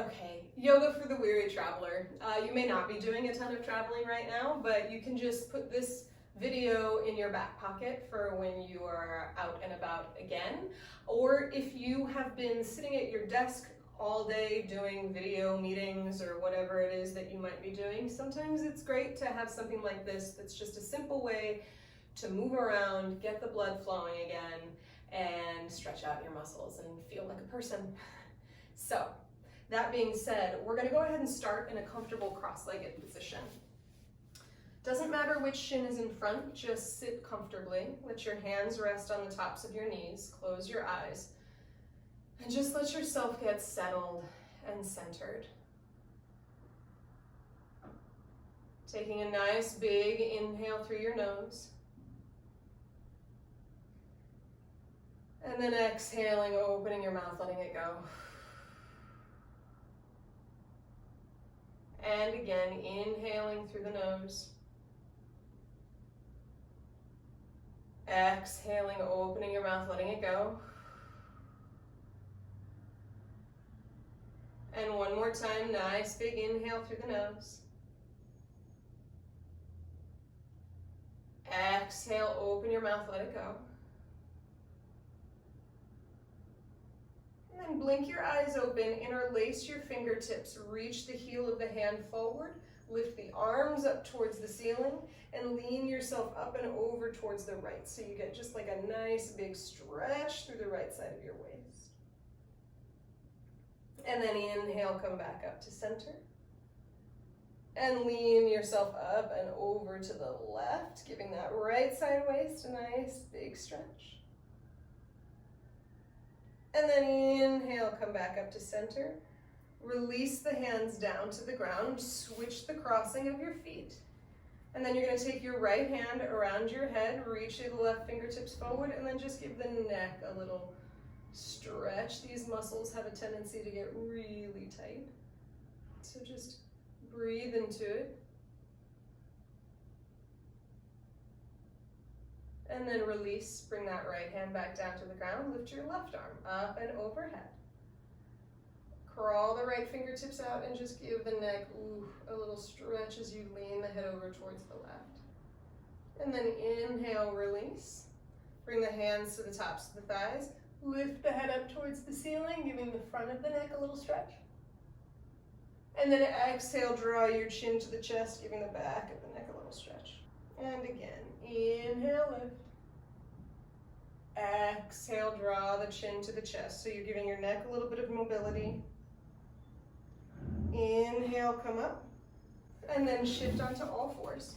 Okay, yoga for the weary traveler. You may not be doing a ton of traveling right now, but you can just put this video in your back pocket for when you are out and about again. Or if you have been sitting at your desk all day doing video meetings or whatever it is that you might be doing, sometimes it's great to have something like this that's just a simple way to move around, get the blood flowing again, and stretch out your muscles and feel like a person. So, that being said, we're going to go ahead and start in a comfortable cross-legged position. Doesn't matter which shin is in front, just sit comfortably. Let your hands rest on the tops of your knees, close your eyes, and just let yourself get settled and centered. Taking a nice big inhale through your nose. And then exhaling, opening your mouth, letting it go. And again, inhaling through the nose. Exhaling, opening your mouth, letting it go. And one more time, nice big inhale through the nose. Exhale, open your mouth, let it go. And then blink your eyes open, interlace your fingertips, reach the heel of the hand forward, lift the arms up towards the ceiling, and lean yourself up and over towards the right. So you get just like a nice big stretch through the right side of your waist. And then inhale, come back up to center. And lean yourself up and over to the left, giving that right side waist a nice big stretch. And then inhale, come back up to center. Release the hands down to the ground, switch the crossing of your feet. And then you're going to take your right hand around your head, reach the left fingertips forward, and then just give the neck a little stretch. These muscles have a tendency to get really tight. So just breathe into it. And then release, bring that right hand back down to the ground, lift your left arm up and overhead. Crawl the right fingertips out and just give the neck a little stretch as you lean the head over towards the left. And then inhale, release. Bring the hands to the tops of the thighs. Lift the head up towards the ceiling, giving the front of the neck a little stretch. And then exhale, draw your chin to the chest, giving the back of the neck a little stretch. And again, inhale, lift. Exhale, draw the chin to the chest. So you're giving your neck a little bit of mobility. Inhale, come up. And then shift onto all fours.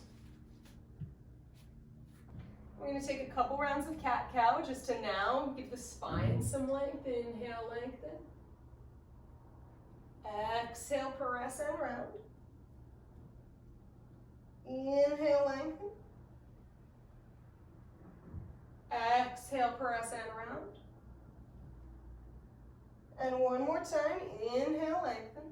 We're going to take a couple rounds of cat-cow just to now give the spine some length. Inhale, lengthen. Exhale, press and round. Inhale, lengthen. Exhale, press and round. And one more time, inhale, lengthen.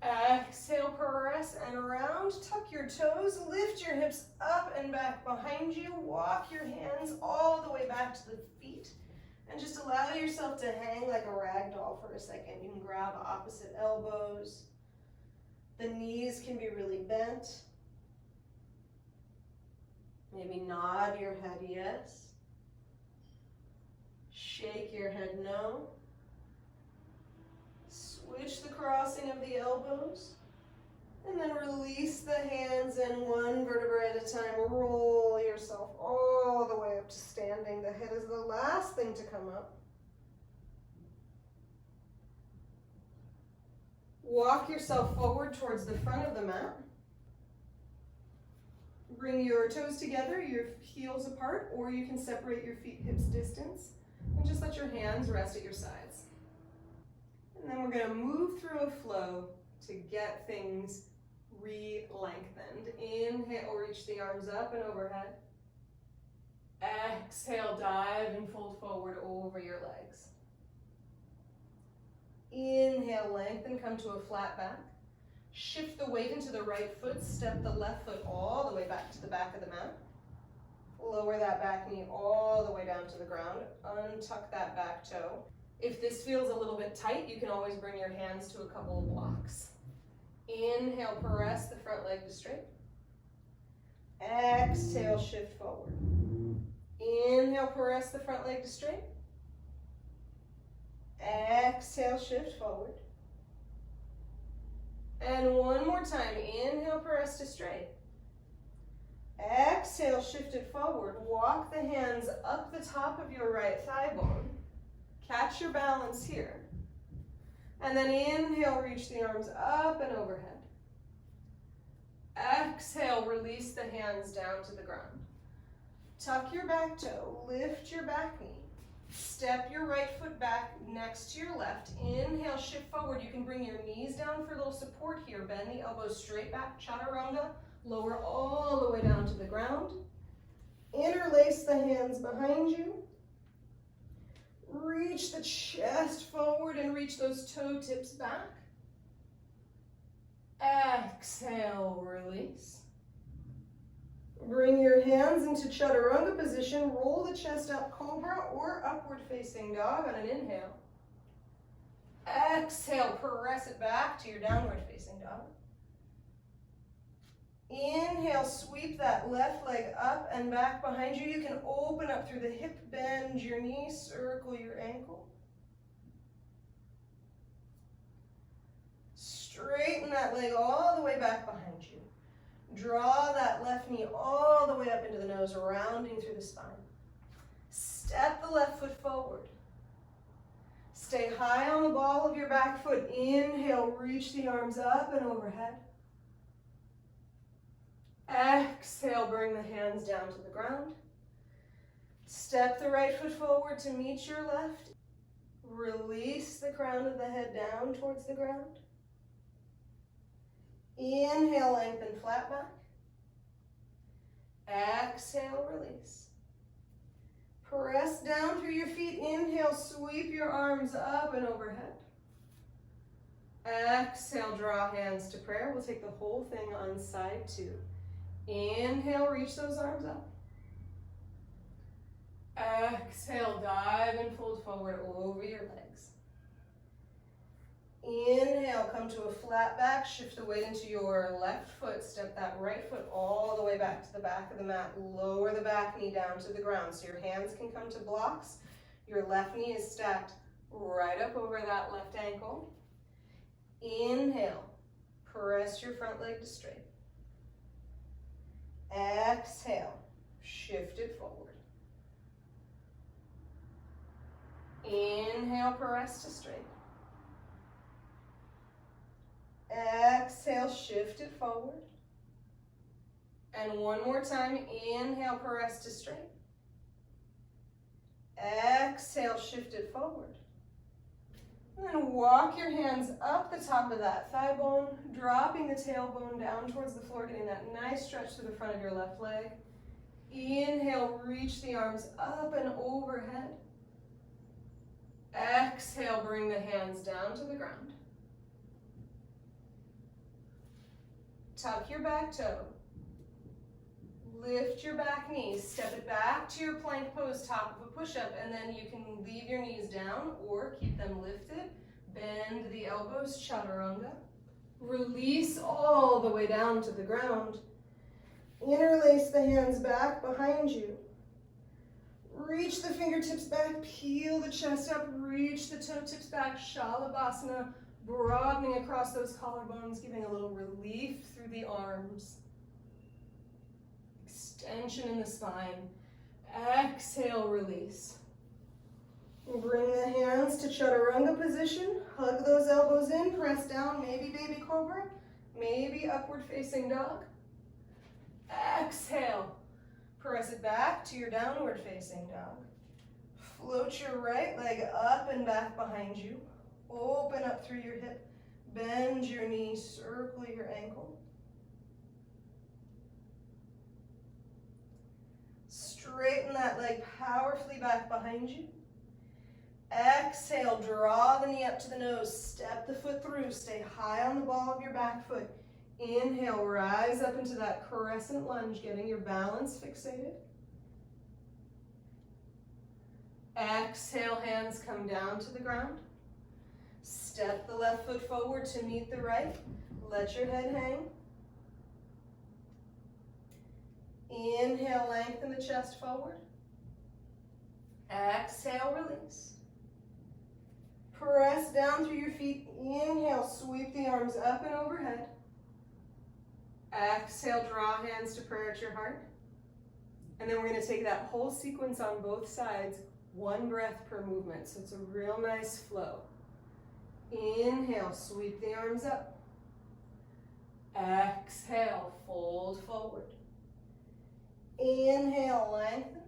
Exhale, press and round. Tuck your toes, lift your hips up and back behind you. Walk your hands all the way back to the feet. And just allow yourself to hang like a rag doll for a second. You can grab opposite elbows. The knees can be really bent. Maybe nod your head yes. Shake your head no. Switch the crossing of the elbows. And then release the hands and one vertebra at a time. Roll yourself all the way up to standing. The head is the last thing to come up. Walk yourself forward towards the front of the mat. Bring your toes together, your heels apart, or you can separate your feet hips distance. And just let your hands rest at your sides. And then we're going to move through a flow to get things re-lengthened. Inhale, reach the arms up and overhead. Exhale, dive and fold forward over your legs. Inhale, lengthen, come to a flat back. Shift the weight into the right foot, step the left foot all the way back to the back of the mat. Lower that back knee all the way down to the ground. Untuck that back toe. If this feels a little bit tight, you can always bring your hands to a couple of blocks. Inhale, press the front leg to straight. Exhale, shift forward. Inhale, press the front leg to straight. Exhale, shift forward. And one more time. Inhale, press to straight. Exhale, shift it forward. Walk the hands up the top of your right thigh bone. Catch your balance here. And then inhale, reach the arms up and overhead. Exhale, release the hands down to the ground. Tuck your back toe, lift your back knee. Step your right foot back next to your left. Inhale, shift forward. You can bring your knees down for a little support here. Bend the elbows straight back, chaturanga. Lower all the way down to the ground. Interlace the hands behind you. Reach the chest forward and reach those toe tips back. Exhale, release. Bring your hands into chaturanga position. Roll the chest up, cobra or upward facing dog on an inhale. Exhale, press it back to your downward facing dog. Inhale, sweep that left leg up and back behind you. You can open up through the hip, bend your knee, circle your ankle. Straighten that leg all the way back behind you. Draw that left knee all the way up into the nose, rounding through the spine. Step the left foot forward. Stay high on the ball of your back foot. Inhale, reach the arms up and overhead. Exhale, bring the hands down to the ground. Step the right foot forward to meet your left. Release the crown of the head down towards the ground. Inhale, lengthen flat back. Exhale, release. Press down through your feet. Inhale, sweep your arms up and overhead. Exhale, draw hands to prayer. We'll take the whole thing on side two. Inhale, reach those arms up. Exhale, dive and fold forward over your legs. Inhale, come to a flat back, shift the weight into your left foot, step that right foot all the way back to the back of the mat, lower the back knee down to the ground so your hands can come to blocks. Your left knee is stacked right up over that left ankle. Inhale, press your front leg to straight. Exhale, shift it forward. Inhale, press to straight. Exhale, shift it forward. And one more time, inhale, press to straight. Exhale, shift it forward. And then walk your hands up the top of that thigh bone, dropping the tailbone down towards the floor, getting that nice stretch to the front of your left leg. Inhale, reach the arms up and overhead. Exhale, bring the hands down to the ground. Tuck your back toe. Lift your back knee. Step it back to your plank pose, top of a push-up, and then you can leave your knees down or keep them lifted. Bend the elbows, chaturanga. Release all the way down to the ground. Interlace the hands back behind you. Reach the fingertips back, peel the chest up, reach the toe tips back, Shalabhasana, broadening across those collarbones, giving a little relief through the arms. Extension in the spine. Exhale, release. Bring the hands to chaturanga position. Hug those elbows in, press down, maybe baby cobra, maybe upward facing dog. Exhale. Press it back to your downward facing dog. Float your right leg up and back behind you. Open up through your hip. Bend your knee, circle your ankle. Straighten that leg powerfully back behind you. Exhale, draw the knee up to the nose. Step the foot through. Stay high on the ball of your back foot. Inhale, rise up into that crescent lunge, getting your balance fixated. Exhale, hands come down to the ground. Step the left foot forward to meet the right. Let your head hang. Inhale, lengthen the chest forward. Exhale, release. Press down through your feet. Inhale, sweep the arms up and overhead. Exhale, draw hands to prayer at your heart. And then we're going to take that whole sequence on both sides, one breath per movement. So it's a real nice flow. Inhale, sweep the arms up. Exhale, fold forward. Inhale, lengthen.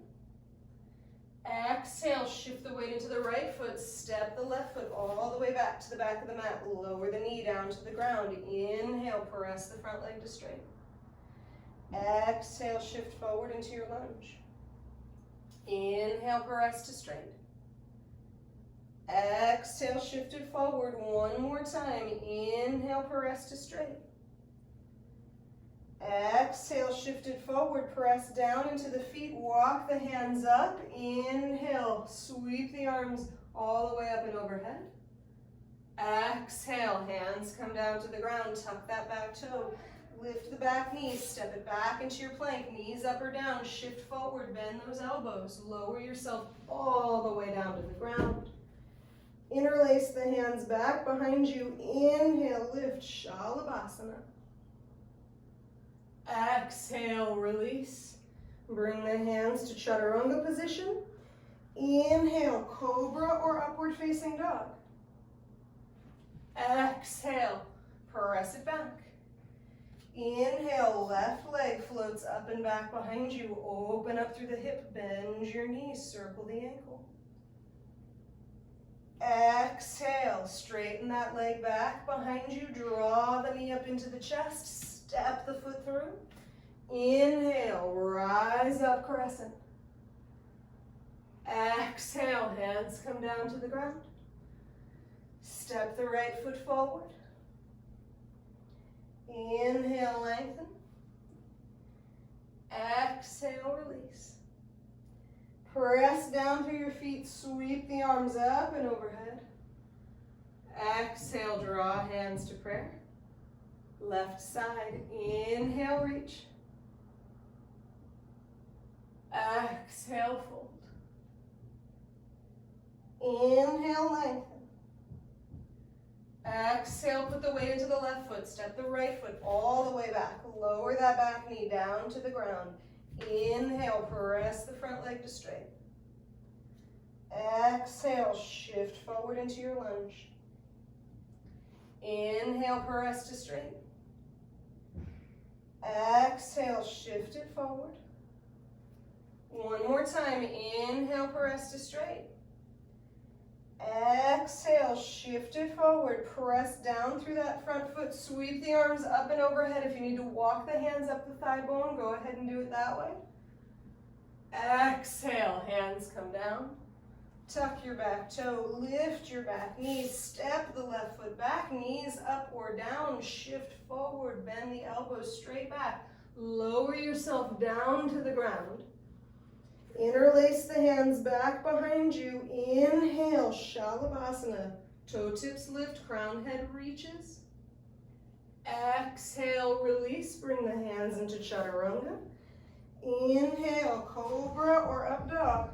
Exhale, shift the weight into the right foot. Step the left foot all the way back to the back of the mat. Lower the knee down to the ground. Inhale, press the front leg to straight. Exhale, shift forward into your lunge. Inhale, press to straight. Exhale, shift it forward one more time. Inhale, press to straight. Exhale, shift it forward, press down into the feet, walk the hands up. Inhale, sweep the arms all the way up and overhead. Exhale, hands come down to the ground, tuck that back toe. Lift the back knee, step it back into your plank, knees up or down, shift forward, bend those elbows, lower yourself all the way down to the ground. Interlace the hands back behind you. Inhale, lift, Shalabhasana. Exhale, release. Bring the hands to Chaturanga position. Inhale, Cobra or upward facing dog. Exhale, press it back. Inhale, left leg floats up and back behind you. Open up through the hip, bend your knees, circle the ankle. Exhale, straighten that leg back behind you. Draw the knee up into the chest. Step the foot through. Inhale, rise up, crescent. Exhale, hands come down to the ground. Step the right foot forward. Inhale, lengthen. Exhale, release. Press down through your feet, sweep the arms up and overhead. Exhale, draw hands to prayer. Left side, inhale, reach. Exhale, fold. Inhale, lengthen. Exhale, put the weight into the left foot. Step the right foot all the way back. Lower that back knee down to the ground. Inhale, press the front leg to straight. Exhale, shift forward into your lunge. Inhale, press to straight. Exhale, shift it forward. One more time. Inhale, press to straight. Exhale, shift it forward. Press down through that front foot. Sweep the arms up and overhead. If you need to walk the hands up the thigh bone, go ahead and do it that way. Exhale, hands come down. Tuck your back toe, lift your back knee, step the left foot back, knees up or down, shift forward, bend the elbows straight back. Lower yourself down to the ground. Interlace the hands back behind you. Inhale, Shalabhasana. Toe tips lift, crown head reaches. Exhale, release, bring the hands into Chaturanga. Inhale, Cobra or up dog.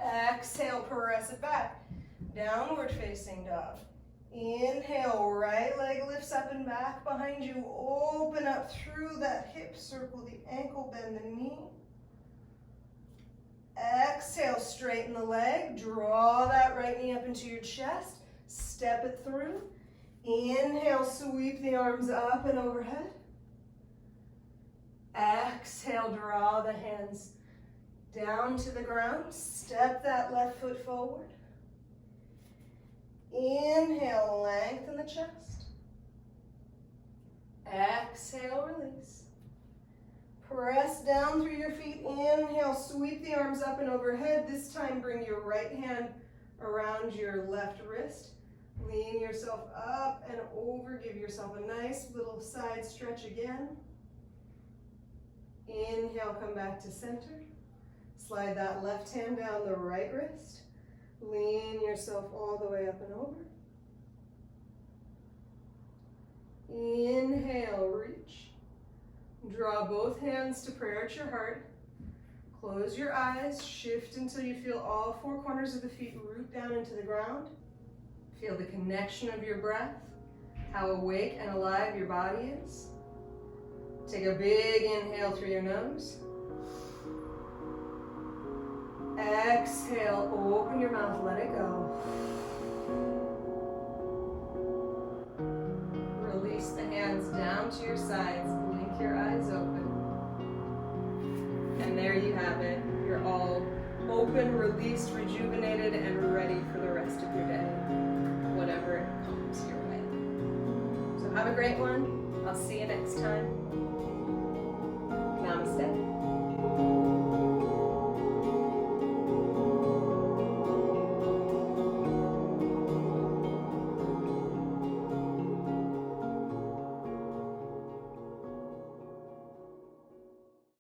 Exhale, press it back. Downward facing dog. Inhale, right leg lifts up and back behind you. Open up through that hip, circle the ankle, bend the knee. Exhale, straighten the leg. Draw that right knee up into your chest. Step it through. Inhale, sweep the arms up and overhead. Exhale, draw the hands down to the ground. Step that left foot forward. Inhale, lengthen the chest. Exhale, release. Press down through your feet. Inhale, sweep the arms up and overhead. This time, bring your right hand around your left wrist. Lean yourself up and over. Give yourself a nice little side stretch again. Inhale, come back to center. Slide that left hand down the right wrist. Lean yourself all the way up and over. Inhale, reach. Draw both hands to prayer at your heart. Close your eyes, shift until you feel all four corners of the feet root down into the ground. Feel the connection of your breath, how awake and alive your body is. Take a big inhale through your nose. Exhale, open your mouth, let it go. Release the hands down to your sides, blink your eyes open. And there you have it. You're all open, released, rejuvenated, and ready for the rest of your day, whatever comes your way. So have a great one. I'll see you next time.